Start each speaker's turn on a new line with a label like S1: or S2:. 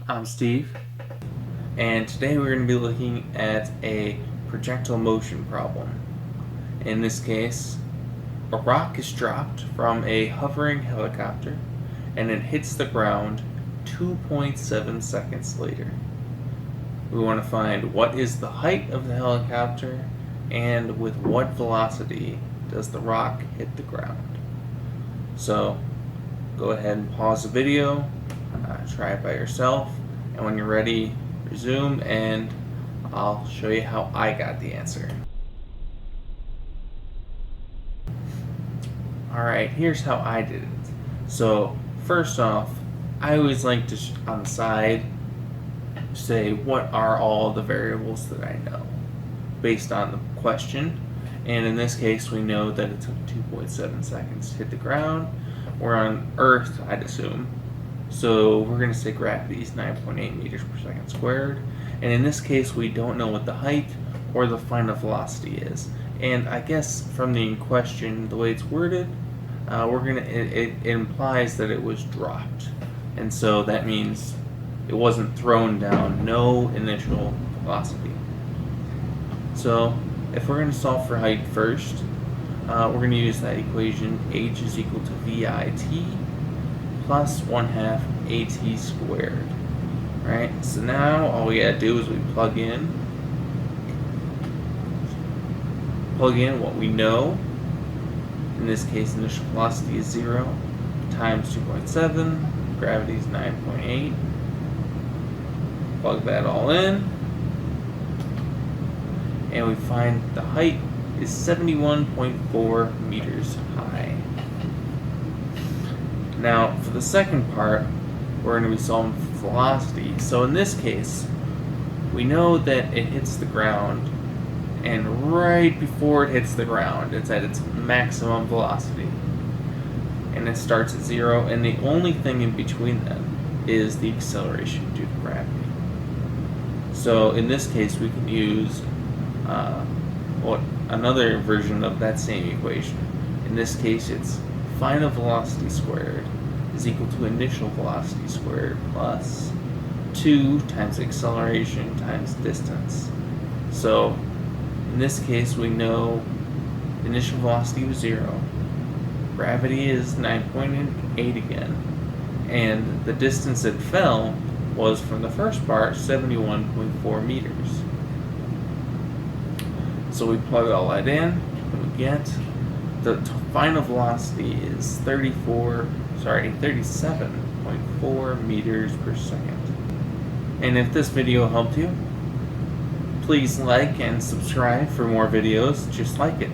S1: I'm Steve, and today we're going to be looking at a projectile motion problem. In this case, a rock is dropped from a hovering helicopter and it hits the ground 2.7 seconds later. We want to find what is the height of the helicopter and with what velocity does the rock hit the ground. So go ahead and pause the video, try it by yourself, and when you're ready, resume and I'll show you how I got the answer. Alright, here's how I did it. So first off, I always like to, on the side, say what are all the variables that I know based on the question. And in this case, we know that it took 2.7 seconds to hit the ground. We're on Earth, I'd assume. So we're going to say gravity is 9.8 meters per second squared. And in this case, we don't know what the height or the final velocity is. And I guess from the question, the way it's worded, it implies that it was dropped. And so that means it wasn't thrown down, no initial velocity. So if we're going to solve for height first, we're going to use that equation h is equal to VIT plus 1/2 AT squared. Right? So now all we gotta do is we plug in what we know. In this case, initial velocity is 0 times 2.7, gravity is 9.8. Plug that all in, and we find the height is 71.4 meters high. Now, for the second part, we're going to be solving for velocity. So in this case, we know that it hits the ground, and right before it hits the ground, it's at its maximum velocity. And it starts at 0, and the only thing in between them is the acceleration due to gravity. So in this case, we can use another version of that same equation. In this case, it's final velocity squared is equal to initial velocity squared plus 2 times acceleration times distance. So in this case, we know initial velocity was 0, gravity is 9.8 again, and the distance it fell was, from the first part, 71.4 meters. So we plug all that in, and we get the final velocity is 37.4 meters per second. And if this video helped you, please like and subscribe for more videos just like it.